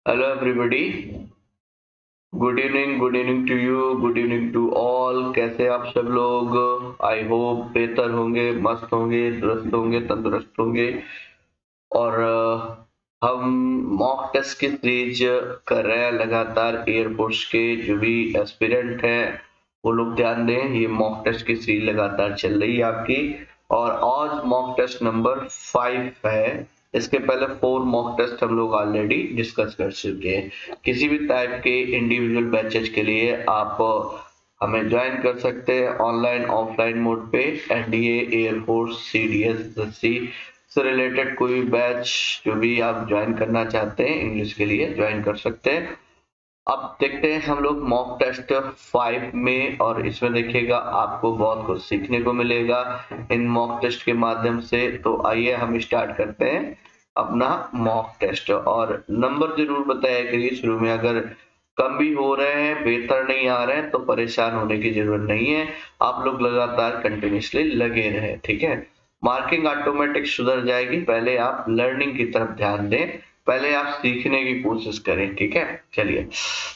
Hello everybody. Good evening to you, good evening to all. कैसे आप सब लोग? आई होप बेहतर होंगे, मस्त होंगे, दुरुस्त होंगे, तंदुरुस्त होंगे। और हम मॉक टेस्ट की सीरीज कर रहे हैं लगातार। एयरफोर्स के जो भी एस्पिरेंट हैं वो लोग ध्यान दें, ये मॉक टेस्ट की सीरीज लगातार चल रही है आपकी। और आज मॉक टेस्ट नंबर 5 है। इसके पहले 4 मॉक टेस्ट हम लोग ऑलरेडी डिस्कस कर चुके हैं। किसी भी टाइप के इंडिविजुअल बैचेस के लिए आप हमें ज्वाइन कर सकते हैं ऑनलाइन ऑफलाइन मोड पे। एनडीए, एयरफोर्स, सीडीएस, एसएससी से रिलेटेड कोई बैच जो भी आप ज्वाइन करना चाहते हैं इंग्लिश के लिए ज्वाइन कर सकते हैं। अब देखते हैं हम लोग मॉक टेस्ट 5 में, और इसमें देखिएगा आपको बहुत कुछ सीखने को मिलेगा इन मॉक टेस्ट के माध्यम से। तो आइए हम स्टार्ट करते हैं अपना मॉक टेस्ट। और नंबर जरूर बताया करिए शुरू में, अगर कम भी हो रहे हैं, बेहतर नहीं आ रहे हैं तो परेशान होने की जरूरत नहीं है। आप लोग लगातार कंटिन्यूसली लगे रहे, ठीक है। मार्किंग ऑटोमेटिक सुधर जाएगी, पहले आप लर्निंग की तरफ ध्यान दें, पहले आप सीखने की कोशिश करें, ठीक है। चलिए,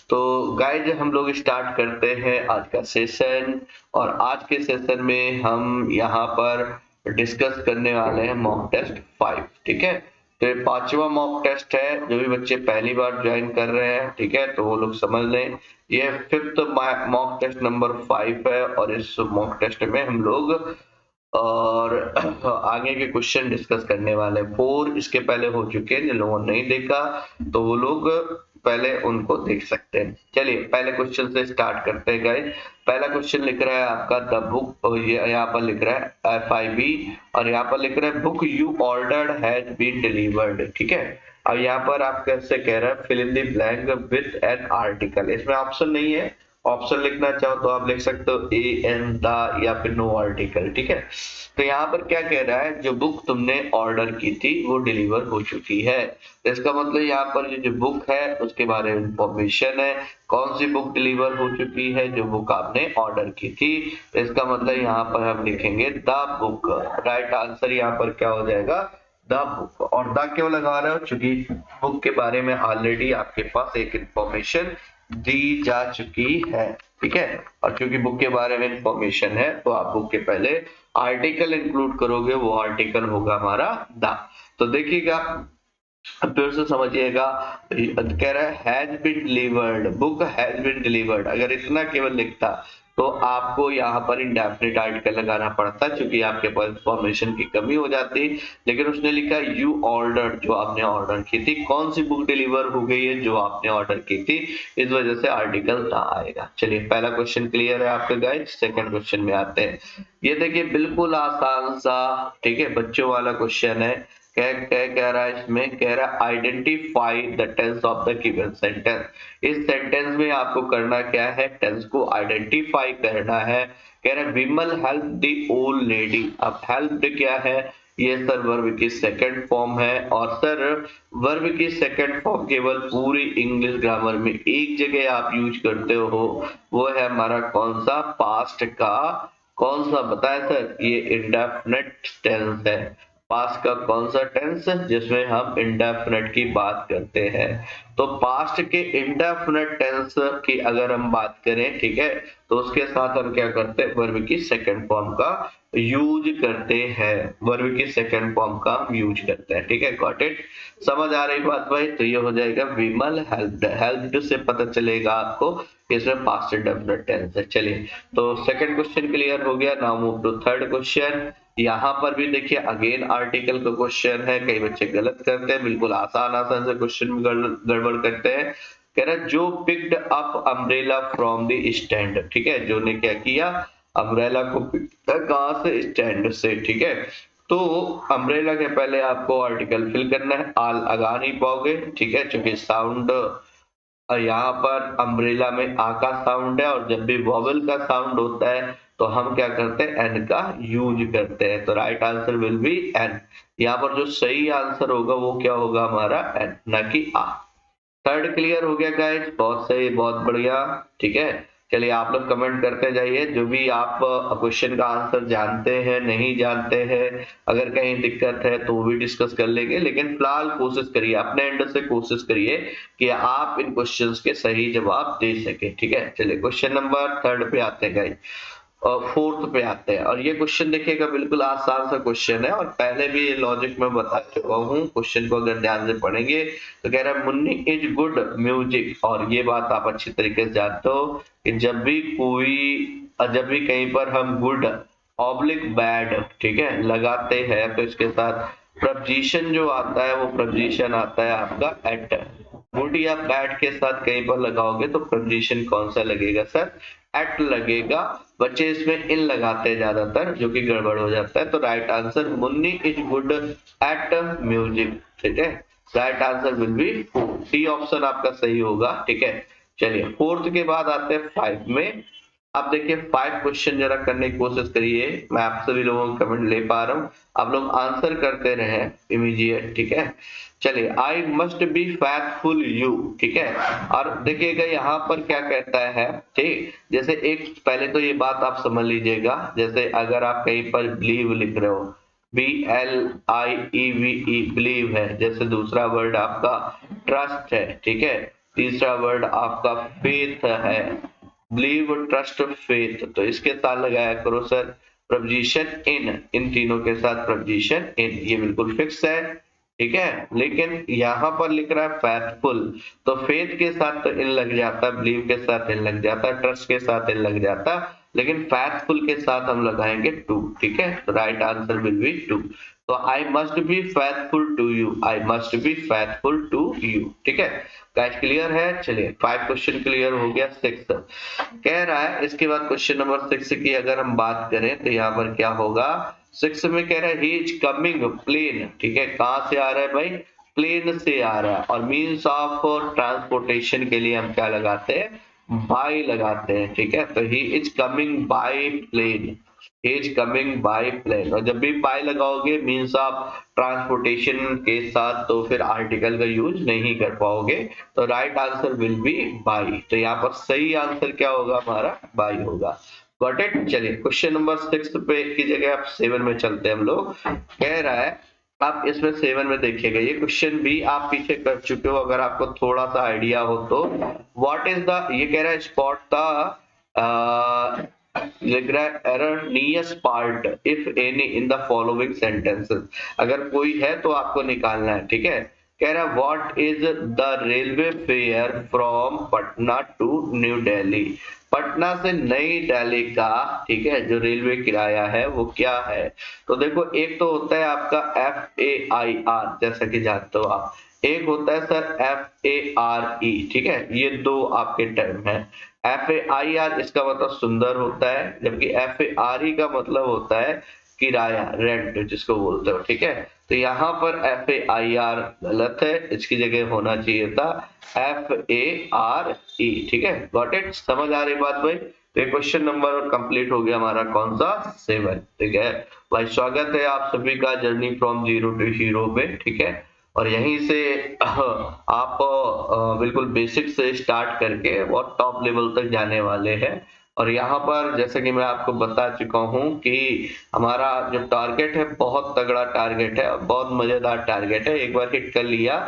तो गाइज हम लोग स्टार्ट करते हैं आज का सेशन। और आज के सेशन में हम यहाँ पर डिस्कस करने वाले हैं मॉक टेस्ट 5, ठीक है। तो ये 5वां मॉक टेस्ट है। जो भी बच्चे पहली बार ज्वाइन कर रहे हैं, ठीक है, तो वो लोग समझ लें ये 5th मॉक टेस्ट नंबर 5 है। और इस मॉक टेस्ट में हम लोग और आगे के क्वेश्चन डिस्कस करने वाले। 4 इसके पहले हो चुके हैं, जिन लोगों ने नहीं देखा तो वो लोग पहले उनको देख सकते हैं। चलिए पहले क्वेश्चन से स्टार्ट करते हैं गाइस। पहला क्वेश्चन लिख रहा है आपका द बुक, यहाँ पर लिख रहा है FIB, और यहाँ पर लिख रहा है book you ordered has been delivered, ठीक है। अब यहाँ पर आप कैसे कह रहे हैं fill in the blank with an article. इसमें ऑप्शन नहीं है, ऑप्शन लिखना चाहो तो आप लिख सकते हो ए एन द या फिर नो आर्टिकल, ठीक है। तो यहाँ पर क्या कह रहा है, जो बुक तुमने ऑर्डर की थी वो डिलीवर हो चुकी है। तो इसका मतलब यहाँ पर जो बुक है उसके बारे में इंफॉर्मेशन है। कौन सी बुक डिलीवर हो चुकी है? जो बुक आपने ऑर्डर की थी। तो इसका मतलब यहाँ पर हम लिखेंगे द बुक। राइट आंसर यहाँ पर क्या हो जाएगा? The book. और द क्यों लगा रहे हो? क्योंकि बुक के बारे में ऑलरेडी आपके पास एक इंफॉर्मेशन दी जा चुकी है, ठीक है। और क्योंकि बुक के बारे में इंफॉर्मेशन है तो आप बुक के पहले आर्टिकल इंक्लूड करोगे, वो आर्टिकल होगा हमारा द। तो देखिएगा, अब फिर से समझिएगा, कह रहा है has been delivered, book has been delivered. अगर इतना केवल लिखता तो आपको यहाँ पर इंडेफिनिट आर्टिकल लगाना पड़ता, क्योंकि आपके पास इंफॉर्मेशन की कमी हो जाती। लेकिन उसने लिखा यू ऑर्डर, जो आपने ऑर्डर की थी। कौन सी बुक डिलीवर हो गई है? जो आपने ऑर्डर की थी, इस वजह से आर्टिकल था आएगा। चलिए पहला क्वेश्चन क्लियर है आपके गाइस। सेकंड क्वेश्चन में आते हैं। ये देखिए बिल्कुल आसान सा, ठीक है, बच्चों वाला क्वेश्चन है। क्या क्या कह रहा है इसमें? कह रहा है identify the tense of the given sentence. इस सेंटेंस में आपको करना क्या है? टेंस को आइडेंटिफाई करना है। कह रहा है विमल हेल्प द ओल्ड लेडी। अब हेल्प क्या है? ये सर वर्ब की सेकंड फॉर्म है। और सर वर्ब की सेकंड फॉर्म केवल पूरी इंग्लिश ग्रामर में एक जगह आप यूज करते हो, वो है हमारा कौन सा? पास्ट का। कौन सा बताए सर? ये इंडेफिनिट टेंस है। पास्ट का कौन सा टेंस जिसमें हम इंडेफिनिट की बात करते हैं? तो पास्ट के इंडेफिनिट टेंस की अगर हम बात करें, ठीक है, तो उसके साथ हम क्या करते हैं? वर्ब की सेकंड फॉर्म का यूज करते हैं। वर्ब की सेकंड फॉर्म का यूज करते हैं, ठीक है। Got it? समझ आ रही बात भाई? तो ये हो जाएगा विमल हेल्प्ड। हेल्प्ड से पता चलेगा आपको इसमें पास्ट इंडेफिनिट टेंस है। चलिए, तो सेकंड क्वेश्चन क्लियर हो गया। Now move to third question. यहाँ पर भी देखिए अगेन आर्टिकल का क्वेश्चन है। कई बच्चे गलत करते हैं, बिल्कुल आसान आसान से क्वेश्चन में गड़बड़ करते हैं। कह रहा है जो picked up umbrella from the stand, ठीक है, जो ने क्या किया? अम्ब्रेला को कहां से? स्टैंड से, ठीक है। तो अम्ब्रेला के पहले आपको आर्टिकल फिल करना है। आल लगा नहीं पाओगे, ठीक है, क्योंकि साउंड यहाँ पर अम्ब्रेला में आ का साउंड है, और जब भी वॉवल का साउंड होता है तो हम क्या करते हैं? एन का यूज करते हैं। तो right answer will be an. यहाँ पर जो सही आंसर होगा वो क्या होगा? हमारा एन, ना कि आ। थर्ड क्लियर हो गया गाइस? बहुत सही, बहुत बढ़िया, ठीक है। चलिए आप लोग कमेंट करते जाइए, जो भी आप क्वेश्चन का आंसर जानते हैं, नहीं जानते हैं, अगर कहीं दिक्कत है तो वो भी डिस्कस कर लेंगे, लेकिन फिलहाल कोशिश करिए, अपने एंड से कोशिश करिए कि आप इन क्वेश्चंस के सही जवाब दे सके। ठीक है, चलिए क्वेश्चन नंबर 3 पे आते हैं गाइस, और 4th पे आते हैं। और ये क्वेश्चन देखिएगा बिल्कुल आसान सा क्वेश्चन है, और पहले भी ये लॉजिक में बता चुका हूँ। क्वेश्चन को अगर ध्यान से पढ़ेंगे तो कह रहा है मुन्नी इज गुड म्यूजिक, और ये बात आप अच्छी तरीके से जानते हो कि जब भी कहीं पर हम गुड ऑब्लिक बैड, ठीक है, लगाते हैं तो इसके साथ प्रपोजिशन जो आता है वो प्रपोजिशन आता है आपका एट। गुड या बैड के साथ कहीं पर लगाओगे तो प्रपोजिशन कौन सा लगेगा सर? एट लगेगा। बच्चे इसमें इन लगाते हैं ज्यादातर, जो कि गड़बड़ हो जाता है। तो right answer Munni is good at music. ठीक है, right answer will B D option आपका सही होगा। ठीक है, चलिए 4th के बाद आते हैं 5 में। आप देखिए 5 क्वेश्चन जरा करने की कोशिश करिए, मैं आप सभी लोगों का कमेंट ले पा रहा हूँ, आप लोग आंसर करते रहे इमीडिएट। ठीक है, चलिए आई मस्ट बी फैथफुल यू। ठीक है, और देखिएगा यहाँ पर क्या कहता है। ठीक, जैसे एक पहले तो ये बात आप समझ लीजिएगा, जैसे अगर आप कहीं पर बिलीव लिख रहे हो, BLIEVE बिलीव है, जैसे दूसरा वर्ड आपका ट्रस्ट है। ठीक है, तीसरा वर्ड आपका फेथ है, बिलीव ट्रस्ट फेथ, तो इसके साथ लगाया करो सर प्रपोजिशन इन तीनों के साथ प्रपोजिशन इन, ये बिल्कुल फिक्स है। ठीक है, लेकिन यहाँ पर लिख रहा है फैथफुल, तो फेथ के साथ तो इन लग जाता, बिलीव के साथ इन लग जाता, ट्रस्ट के साथ इन लग जाता, लेकिन फैथफुल के साथ हम लगाएंगे टू। ठीक है, तो right answer will be two. तो I must be faithful to you, I must be faithful to you. ठीक है गाइस, क्लियर है? चलिए 5 क्वेश्चन क्लियर हो गया। 6 कह रहा है, इसके बाद क्वेश्चन नंबर 6 की अगर हम बात करें तो यहाँ पर क्या होगा। 6 में कह रहा है ही इज कमिंग प्लेन। ठीक है, कहां से आ रहा है भाई? प्लेन से आ रहा है, और मीन्स ऑफ ट्रांसपोर्टेशन के लिए हम क्या लगाते हैं? बाय लगाते हैं। ठीक है, तो he is coming by plane, he is coming by plane, और जब भी बाय लगाओगे मीन्स आप ट्रांसपोर्टेशन के साथ, तो फिर आर्टिकल का यूज नहीं कर पाओगे, तो right answer will B by. तो यहाँ पर सही आंसर क्या होगा हमारा? बाई होगा। Got it? चलिए क्वेश्चन नंबर 6 पे की जगह आप 7 में चलते हैं हम लोग। कह रहा है, आप इसमें 7 में देखिएगा, ये क्वेश्चन भी आप पीछे कर चुके हो, अगर आपको थोड़ा सा आइडिया हो तो। व्हाट इज द, ये कह रहा है spot the erroneous part if any in the following sentences, अगर कोई है तो आपको निकालना है। ठीक है, कह रहा है what is the railway fare from Patna to New Delhi, Patna से नई दिल्ली का, ठीक है, जो रेलवे किराया है वो क्या है। तो देखो एक तो होता है आपका FAIR, जैसा कि जानते हो आप, एक होता है सर FARE। ठीक है, ये दो आपके टर्म है। FAIR इसका मतलब सुंदर होता है, जबकि FARE का मतलब होता है किराया, रेंट जिसको बोलते हो। ठीक है, तो यहाँ पर FAIR गलत है, इसकी जगह होना चाहिए था FARE। ठीक है, गॉट इट? समझ आ रही बात भाई? तो क्वेश्चन नंबर कंप्लीट हो गया हमारा, कौन सा? 7। ठीक है भाई, स्वागत है आप सभी का journey from zero to hero में। ठीक है, और यहीं से आप बिल्कुल बेसिक से स्टार्ट करके और टॉप लेवल तक जाने वाले हैं। और यहाँ पर जैसे कि मैं आपको बता चुका हूँ कि हमारा जो टारगेट है बहुत तगड़ा टारगेट है, बहुत मजेदार टारगेट है। एक बार हिट कर लिया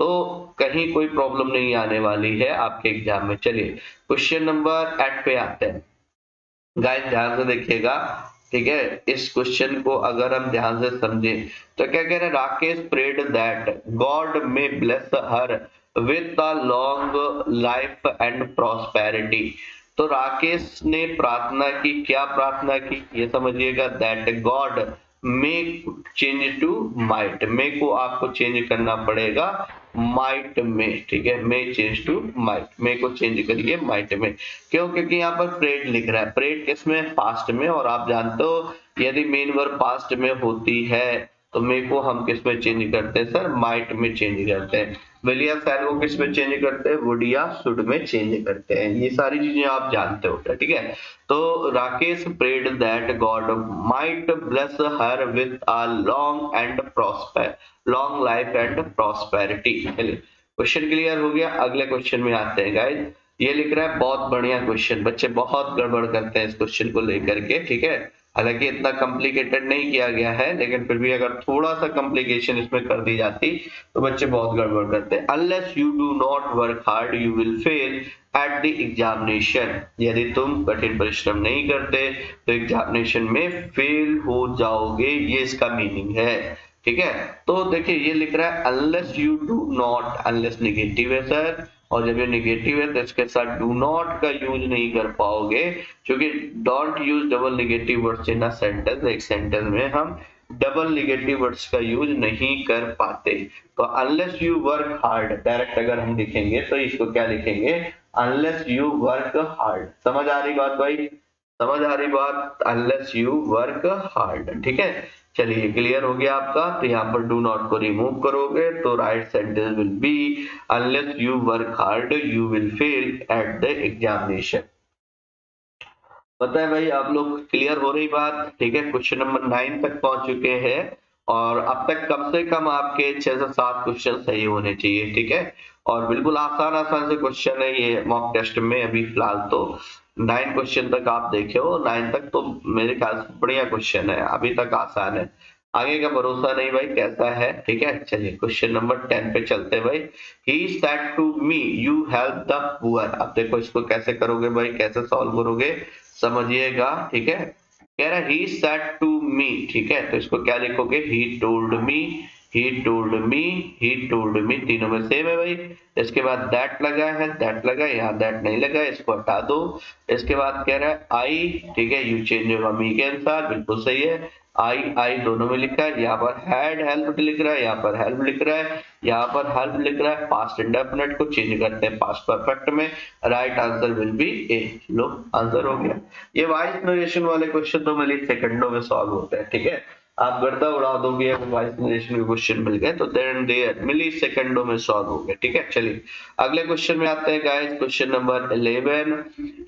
तो कहीं कोई प्रॉब्लम नहीं आने वाली है आपके एग्जाम में। चलिए क्वेश्चन नंबर 8 पे आते हैं। गाइस ध्यान से देखिएगा, ठीक है, इस क्वेश्चन को अगर हम ध्यान से समझें तो क्या कह रहे हैं, राकेश प्रेड दैट गॉड में bless her with a long life and prosperity. तो राकेश ने प्रार्थना की, क्या प्रार्थना की ये समझिएगा, that God may change to might, may को आपको चेंज करना पड़ेगा माइट में। ठीक है, may change to might, may को चेंज करिए माइट में। क्यों? क्योंकि यहाँ पर प्रेड लिख रहा है, प्रेड किसमें? पास्ट में, और आप जानते हो यदि मेन वर्ब पास्ट में होती है तो मे को हम किस में चेंज करते हैं सर? माइट में चेंज करते हैं। विल या शैल को किस में चेंज करते हैं? वुड या शुड में चेंज करते हैं। ये सारी चीजें आप जानते हो, ठीक है। तो Rakesh prayed that God might bless her with a long life and prosperity. चलिए क्वेश्चन क्लियर हो गया, अगले क्वेश्चन में आते हैं गाइस। ये लिख रहा है बहुत बढ़िया क्वेश्चन। बच्चे बहुत गड़बड़ करते हैं इस क्वेश्चन को लेकर के, ठीक है। हालांकि इतना कॉम्प्लिकेटेड नहीं किया गया है, लेकिन फिर भी अगर थोड़ा सा कॉम्प्लिकेशन इसमें कर दी जाती तो बच्चे बहुत गड़बड़ करते हैं। Unless you do not work hard you will fail at the examination. यदि तुम कठिन परिश्रम नहीं करते तो एग्जामिनेशन में फेल हो जाओगे, ये इसका मीनिंग है, ठीक है। तो देखिए ये लिख रहा है unless you do not, unless negative है सर, और जब ये नेगेटिव है तो इसके साथ डू नॉट का यूज नहीं कर पाओगे, क्योंकि don't use double negative words in a sentence. एक सेंटेंस में हम डबल नेगेटिव वर्ड्स का यूज नहीं कर पाते। तो unless you work hard, direct अगर हम लिखेंगे तो इसको क्या लिखेंगे, अनलेस यू वर्क हार्ड। समझ आ रही बात भाई, समझ आ रही बात, अनलेस यू वर्क हार्ड, ठीक है। चलिए क्लियर हो गया आपका। तो यहाँ पर डू नॉट को रिमूव करोगे तो right sentence will be unless you work hard you will fail at the examination. पता है भाई आप लोग, क्लियर हो रही बात, ठीक है। क्वेश्चन नंबर 9 तक पहुंच चुके हैं और अब तक कम से कम आपके 6 से 7 क्वेश्चन सही होने चाहिए, ठीक है। और बिल्कुल आसान आसान से क्वेश्चन है ये मॉक टेस्ट में। अभी फिलहाल तो 9 क्वेश्चन तक आप देखे हो, 9 तक तो मेरे ख्याल से बढ़िया क्वेश्चन है, अभी तक आसान है। आगे का भरोसा नहीं भाई कैसा है, ठीक है। चलिए क्वेश्चन नंबर 10 पे चलते हैं भाई। He said to me you help the poor. अब देखो इसको कैसे करोगे भाई, कैसे सॉल्व करोगे समझिएगा, ठीक है। कह रहा है ही सेड टू मी, ठीक है। तो इसको क्या लिखोगे, he told me, he told me, he told me, तीनों में सेम है भाई। इसके बाद दैट लगा है, दैट लगा, यहाँ दैट नहीं लगा, इसको हटा दो। इसके बाद कह रहा है आई, ठीक है, यू चेंज होगा मी के अनुसार, बिल्कुल सही है। आई आई दोनों में लिखा है, यहाँ पर हैड हेल्प लिख रहा है, यहाँ पर हेल्प लिख रहा है, यहाँ पर हेल्प लिख रहा है। पास्ट इंडेफिनिट को चेंज करते हैं पास्ट परफेक्ट में। Right answer will B A. Low answer हो गया। ये वॉइस नरेशन वाले क्वेश्चन तो मिली सेकंडों में सॉल्व होते हैं, ठीक है। आप गर्दा उड़ा दोगे अगर वॉइस नरेशन के क्वेश्चन मिल गए तो देन देयर मिली सेकंडों में सॉल्व हो गए, ठीक है। चलिए अगले क्वेश्चन में आते हैं गाइस। क्वेश्चन नंबर 11,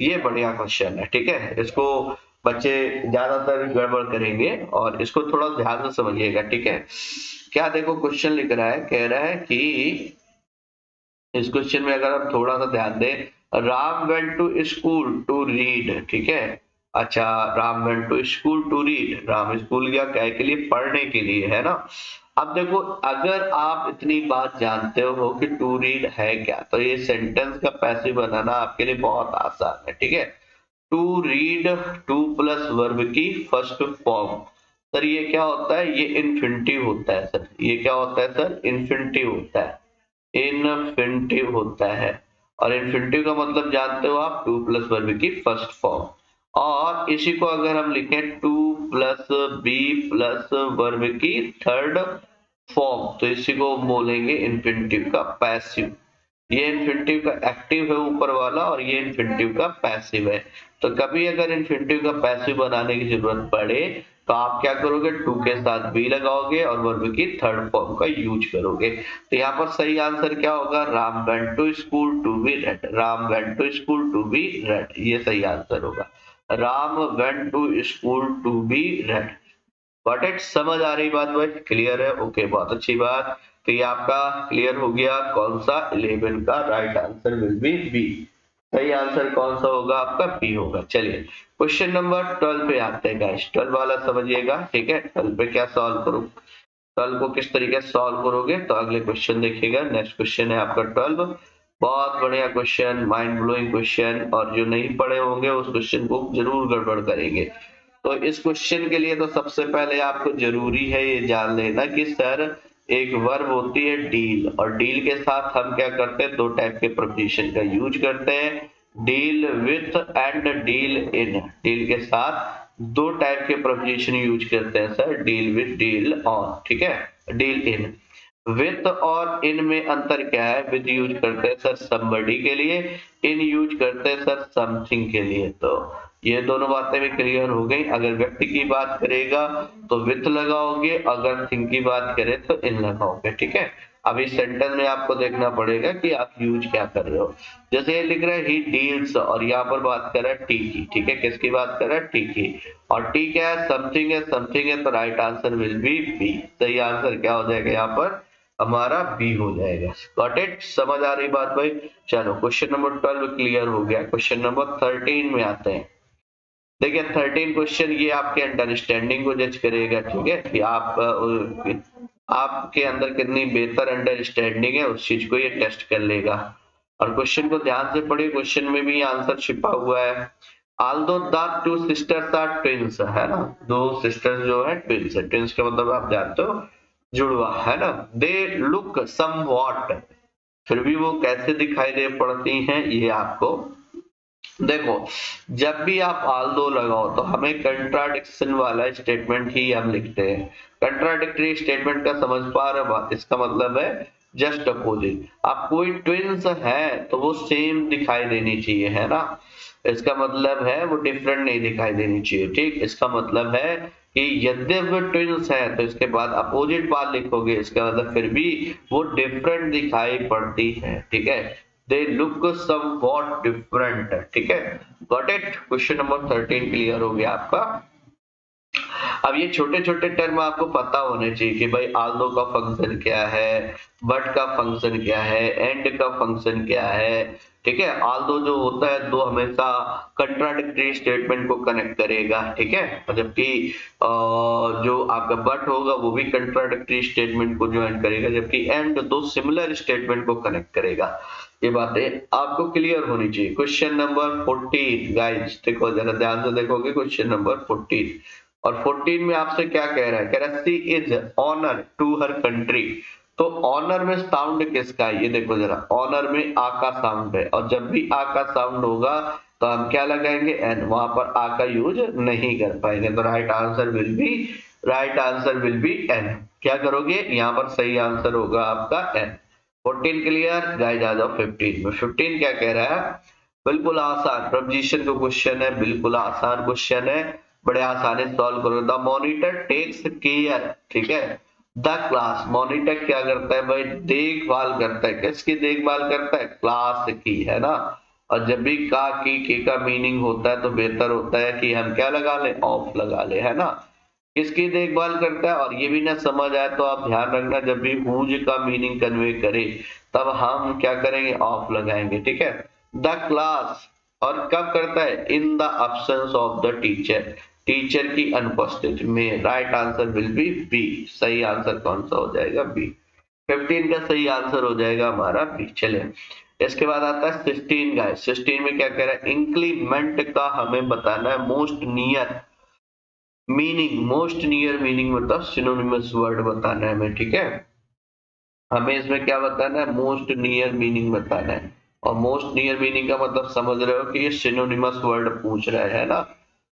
ये बढ़िया क्वेश्चन है, ठीक है। इसको बच्चे ज्यादातर गड़बड़ करेंगे और इसको थोड़ा ध्यान से समझिएगा, ठीक है। क्या देखो क्वेश्चन लिख रहा है, कह रहा है कि इस क्वेश्चन में अगर आप थोड़ा सा ध्यान दें, Ram went to school to read, ठीक है। अच्छा, Ram went to school to read, Ram school गया क्या के लिए, पढ़ने के लिए, है ना। अब देखो अगर आप इतनी बात जानते हो कि टू रीड है क्या, तो ये सेंटेंस का पैसिव बनाना आपके लिए बहुत आसान है, ठीक है। To read, to plus verb की फर्स्ट फॉर्म। सर ये क्या होता है, ये इन्फिनिटिव होता है सर। ये क्या होता है सर, इन्फिनिटिव होता है, इन्फिनिटिव होता है। और इन्फिनिटिव का मतलब जानते हो आप, टू प्लस वर्ब की फर्स्ट फॉर्म। और इसी को अगर हम लिखें to plus be plus verb की थर्ड फॉर्म, तो इसी को बोलेंगे इन्फिनिटिव का पैसिव। ये इन्फिनिटिव का एक्टिव है ऊपर वाला और ये इन्फिनिटिव का पैसिव है। तो कभी अगर इन्फिनिटिव का पैसिव बनाने की जरूरत पड़े तो आप क्या करोगे, टू के साथ बी लगाओगे और वर्ब की थर्ड फॉर्म का यूज करोगे। तो यहाँ पर सही आंसर क्या होगा, Ram went to school to be read, Ram went to school to be read, ये सही आंसर होगा। Ram went to school to be read. But it समझ आ रही बात भाई, क्लियर है, ओके, बहुत अच्छी बात। तो ये आपका क्लियर हो गया, कौन सा 11 का right answer will be B. सही आंसर कौन सा होगा आपका, बी होगा। चलिए क्वेश्चन नंबर 12 पे आते हैं गाइस। 12 वाला समझिएगा, ठीक है। 12 पे क्या सॉल्व करूं, 12 को किस तरीके से सॉल्व करोगे तो अगले क्वेश्चन देखिएगा। नेक्स्ट क्वेश्चन है आपका 12, बहुत बढ़िया क्वेश्चन, माइंड ब्लोइंग क्वेश्चन, और जो नहीं पढ़े होंगे उस क्वेश्चन को जरूर गड़बड़ करेंगे। तो इस क्वेश्चन के लिए तो सबसे पहले आपको जरूरी है ये जान लेना कि सर एक वर्ब होती है डील, और डील के साथ हम क्या करते हैं, दो टाइप के प्रपोजिशन का यूज करते हैं, deal with and deal in. Deal के साथ दो टाइप के प्रपोजिशन यूज करते हैं sir, deal with, deal on, ठीक है, डील इन। विथ और इन में अंतर क्या है, विथ यूज करते हैं सर somebody के लिए, इन यूज करते हैं सर समथिंग के लिए। तो ये दोनों बातें भी क्लियर हो गई। अगर व्यक्ति की बात करेगा तो विथ लगाओगे, अगर थिंग की बात करें तो इन लगाओगे, ठीक है। अब इस सेंटेंस में आपको देखना पड़ेगा कि आप यूज क्या कर रहे हो। जैसे ये लिख रहा है ही डील्स, और यहाँ पर बात कर रहा है टी की, ठीक है, किसकी बात कर रहा है, टी की। और टी क्या है, समथिंग है, समथिंग है, तो right answer will be B. सही आंसर क्या हो जाएगा यहाँ पर, हमारा बी हो जाएगा। Got it? समझ आ रही बात भाई? चलो क्वेश्चन नंबर 12 क्लियर हो गया। क्वेश्चन नंबर 13 में आते हैं। देखिए 13 क्वेश्चन ये आपके अंडरस्टैंडिंग को जज करेगा, ठीक है, कि आप आपके अंदर कितनी बेहतर अंडरस्टैंडिंग है उस चीज को ये टेस्ट कर लेगा। और क्वेश्चन को ध्यान से पढ़िए, क्वेश्चन में भी आंसर छिपा हुआ है। Although the two sisters are twins, है ना, दो सिस्टर्स जो है ट्विंस है। ट्विंस का मतलब आप जानते हो, जुड़वा, है ना। दे लुक समवॉट, फिर भी वो कैसे दिखाई दे पड़ती हैं ये आपको देखो। जब भी आप आल्दो लगाओ तो हमें कंट्राडिक्शन वाला स्टेटमेंट ही हम लिखते हैं। कंट्राडिक्टरी स्टेटमेंट का समझ पा रहे बात? इसका मतलब है जस्ट अपोजिट। आप कोई ट्विंस है तो वो सेम दिखाई देनी चाहिए, है ना। इसका मतलब है वो डिफरेंट नहीं दिखाई देनी चाहिए, ठीक। इसका मतलब है कि यद्यपि ट्विंस है तो इसके बाद अपोजिट बात लिखोगे, इसका मतलब फिर भी वो डिफरेंट दिखाई पड़ती है, ठीक है। दे लुक समवॉट डिफरेंट, ठीक है। Got it? Question number 13 clear हो गया आपका। अब ये छोटे छोटे टर्म आपको पता होने चाहिए कि भाई आल्दो का फंक्शन क्या है, बट का फंक्शन क्या है, एंड का फंक्शन क्या है, ठीक है। आल्दो जो होता है दो हमेशा कंट्राडिक्टरी स्टेटमेंट को कनेक्ट करेगा, ठीक है, जबकि जो आपका बट होगा वो भी कंट्राडिक्टरी स्टेटमेंट को ज्वाइन करेगा, जबकि एंड दो सिमिलर स्टेटमेंट को कनेक्ट करेगा। ये बातें आपको क्लियर होनी चाहिए। क्वेश्चन नंबर 14 गाइस, देखो जरा ध्यान से देखोगे, क्वेश्चन नंबर 14 और 14 में आपसे क्या कह रहा है, कह रहा है she is honour to her country. तो ऑनर में साउंड किसका है, ये देखो जरा, ऑनर में आ का साउंड है, और जब भी आ का साउंड होगा तो हम क्या लगाएंगे, एन। वहां पर आ का यूज नहीं कर पाएंगे, तो right answer will be an. क्या करोगे, यहाँ पर सही आंसर होगा आपका एन। 14 clear guys? आ जाओ 15 में। 15 क्या कह रहा है, बिल्कुल आसान प्रपोजिशन का क्वेश्चन है, बिल्कुल आसान क्वेश्चन है, बड़े आसानी से सॉल्व करो। द मॉनिटर टेक्स केयर, ठीक है। द क्लास, मॉनिटर क्या करता है भाई, देखभाल करता है। किसकी देखभाल करता है, क्लास की, है ना। और जब भी का की के का मीनिंग होता है तो बेहतर होता है कि हम क्या लगा ले, ऑफ लगा ले, है ना। किसकी देखभाल करता है, और ये भी ना समझ आए तो आप ध्यान रखना, जब भी हुज का मीनिंग कन्वे करे तब हम क्या करेंगे, ऑफ लगाएंगे, ठीक है। द क्लास, और कब करता है, in the absence of the teacher, teacher की अनुपस्थिति में। Right answer will be B. सही आंसर कौन सा हो जाएगा, बी। 15 का सही आंसर हो जाएगा हमारा बी। चले इसके बाद आता है 16 का। 16 में क्या कह रहा है, इंक्लीमेंट का हमें बताना है most near meaning. Most near meaning मतलब सिनोनिमस वर्ड बताना है हमें, ठीक है। हमें इसमें क्या बताना है, मोस्ट नियर मीनिंग बताना है। और मोस्ट नियर मीनिंग का मतलब समझ रहे हो कि ये सिनोनिमस वर्ड पूछ रहा है ना।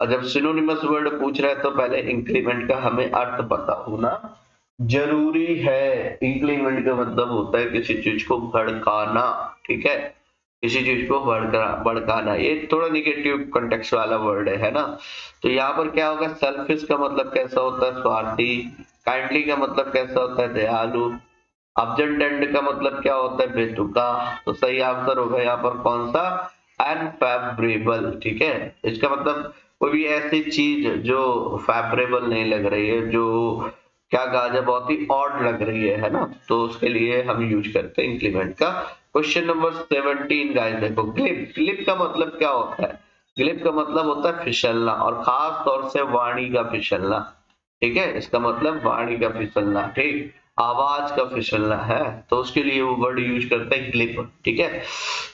और जब सिनोनिमस वर्ड पूछ रहा है तो पहले इंक्रीमेंट का हमें अर्थ पता होना जरूरी है। इंक्रीमेंट का मतलब होता है किसी चीज को भड़काना, ठीक है, किसी चीज को भड़काना। ये थोड़ा निगेटिव कंटेक्स्ट वाला वर्ड है ना। तो यहाँ पर क्या होगा, सेल्फिश का मतलब कैसा होता है, स्वार्थी। काइंडली का मतलब कैसा होता है, दयालु। अबजेंडेंट का मतलब क्या होता है, बेतुका। तो सही आंसर होगा यहाँ पर कौन सा, अनफेवरेबल, ठीक है। इसका मतलब कोई भी ऐसी चीज जो फेवरेबल नहीं लग रही है, जो क्या कहा जाए, बहुत ही ऑड लग रही है ना, तो उसके लिए हम यूज करते हैं इंक्रीमेंट का। क्वेश्चन नंबर 17 गाइस, देखो ग्लिप। ग्लिप का मतलब क्या होता है, ग्लिप का मतलब होता है फिसलना, और खास तौर से वाणी का फिसलना, ठीक है। इसका मतलब वाणी का फिसलना, ठीक, आवाज का फिसलना है, तो उसके लिए वो वर्ड यूज करते हैं ग्लिप, ठीक है।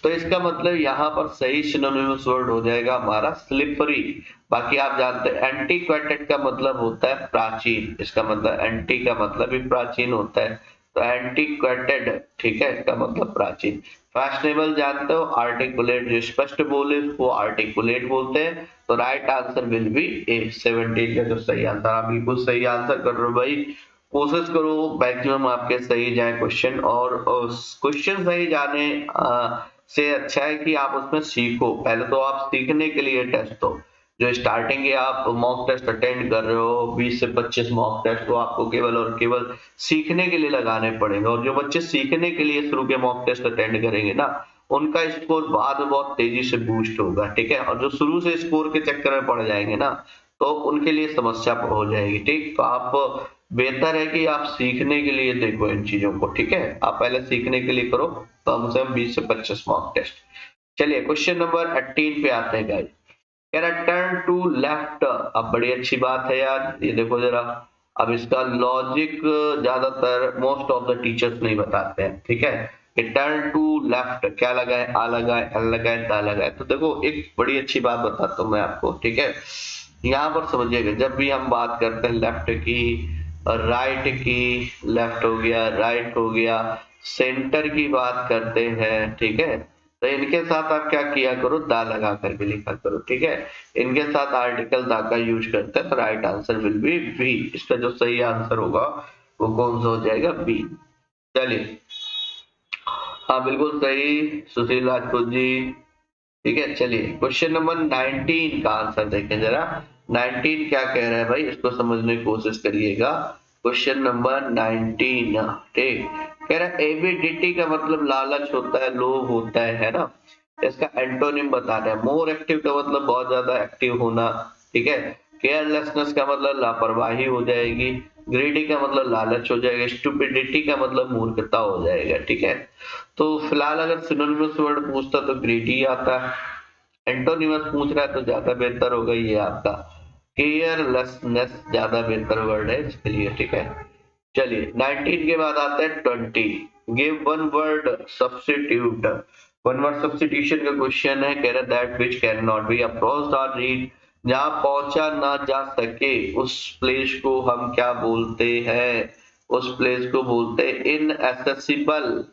तो इसका मतलब यहाँ पर सही सिनोनिमस वर्ड हो जाएगा हमारा स्लिपरी। बाकी आप जानते हैं एंटीक्वेटेड का मतलब होता है प्राचीन। इसका मतलब एंटी का मतलब भी प्राचीन होता है, तो एंटीक्वेटेड, ठीक है, इसका मतलब प्राचीन। फैशनेबल जानते हो, आर्टिकुलेट, जो स्पष्ट बोले उसको आर्टिकुलेट बोलते हैं। तो राइट आंसर विल बी ए। 17 का जो सही आंसर, आप बिल्कुल सही आंसर कर रहे हो भाई। कोशिश करो मैक्सिमम आपके सही जाए क्वेश्चन, और क्वेश्चन सही जाने से अच्छा है कि आप उसमें सीखो। पहले तो आप सीखने के लिए टेस्ट दो। जो स्टार्टिंग के आप मॉक टेस्ट अटेंड कर रहे हो 20 से 25 मॉक टेस्ट, तो आपको केवल और केवल सीखने के लिए लगाने पड़ेंगे। और जो बच्चे सीखने के लिए शुरू के मॉक टेस्ट अटेंड करेंगे ना, उनका स्कोर बाद में बहुत तेजी से बूस्ट होगा, ठीक है। और जो शुरू से स्कोर के चक्कर में पड़ जाएंगे ना, तो उनके लिए समस्या हो जाएगी, ठीक। तो आप बेहतर है कि आप सीखने के लिए देखो इन चीजों को, ठीक है। आप पहले सीखने के लिए करो, कम से कम 20 से 25 मॉक टेस्ट। चलिए क्वेश्चन नंबर 18 पे आते हैं गाइस। कह रहा टर्न टू लेफ्ट। अब बड़ी अच्छी बात है यार, ये देखो जरा। अब इसका लॉजिक ज्यादातर मोस्ट ऑफ द टीचर्स नहीं बताते हैं, ठीक है। कि टर्न टू लेफ्ट क्या लगा है, आ लगा है, एल लगा है, दा लगा है। तो देखो एक बड़ी अच्छी बात बताता हूँ मैं आपको, ठीक है। यहाँ पर समझिएगा, जब भी हम बात करते हैं लेफ्ट की, राइट की, लेफ्ट हो गया, राइट हो गया, सेंटर की बात करते हैं, ठीक है। तो इनके साथ आप क्या किया करो, दा लगा करके लिखा करो, ठीक है। इनके साथ आर्टिकल दा का यूज करते हैं, तो right answer will be B. इसका जो सही आंसर होगा वो कौन सा हो जाएगा, बी। चलिए, हाँ बिल्कुल सही सुशील राजपूत जी, ठीक है। चलिए क्वेश्चन नंबर 19 का आंसर देखें जरा। 19 क्या कह रहा है भाई, इसको समझने की कोशिश करिएगा। क्वेश्चन नंबर 19, ठीक। कह रहा है एविडिटी का मतलब लालच होता है, लोभ होता है ना। इसका एंटोनिम बता रहे हैं। मोर एक्टिव का मतलब बहुत ज्यादा एक्टिव होना, ठीक है। केयरलेसनेस का मतलब लापरवाही हो जाएगी। ग्रीडी का मतलब लालच हो जाएगा। स्टुपिडिटी का मतलब मूर्खता हो जाएगा, ठीक है। तो फिलहाल अगर सिनोनिमस वर्ड पूछता तो ग्रीडी आता है। एंटोनिमस पूछ रहा है तो ज्यादा बेहतर होगा ये आपका केयरलेसनेस, ज्यादा बेहतर वर्ड है इसके लिए, ठीक है। चलिए 19 के बाद आता है 20। Give one word substitute. One word substitution का क्वेश्चन है। कह रहा है that which can not be approached और रीड। जहां पहुंचा ना जा सके उस प्लेस को हम क्या बोलते हैं, उस प्लेस को बोलते हैं इनएसेसिबल।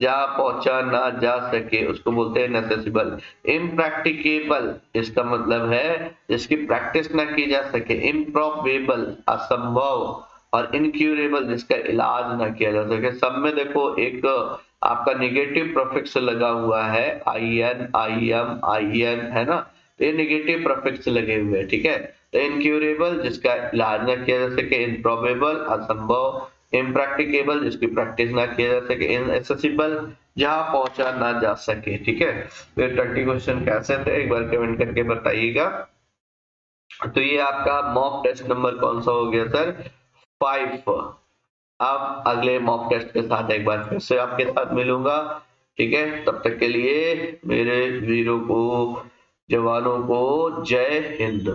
जहां पहुंचा ना जा सके उसको बोलते हैं इनएसेसिबल। इम्प्रैक्टिकेबल इसका मतलब है जिसकी प्रैक्टिस ना की जा सके। इम्प्रॉबेबल असंभव। और इनक्यूरेबल जिसका इलाज ना किया जा सके। सब में देखो एक आपका निगेटिव प्रोफिक्स लगा हुआ है, I N, I M, I N, है ना। तो ये निगेटिव प्रोफिक्स लगे हुए हैं, ठीक है। तो इनक्यूरेबल जिसका इलाज ना किया जा सके, इम्प्रॉबेबल असंभव, इम्प्रैक्टिकेबल जिसकी प्रैक्टिस ना किया जा सके, इनएक्सेसिबल जहां पहुंचा ना जा सके, ठीक है। तो 20 क्वेश्चन कैसे थे एक बार कमेंट करके बताइएगा। तो ये आपका मॉक टेस्ट नंबर कौन सा हो गया सर, 5। अब अगले मॉक टेस्ट के साथ एक बार फिर से आपके साथ मिलूंगा, ठीक है। तब तक के लिए मेरे वीरों को, जवानों को जय हिंद।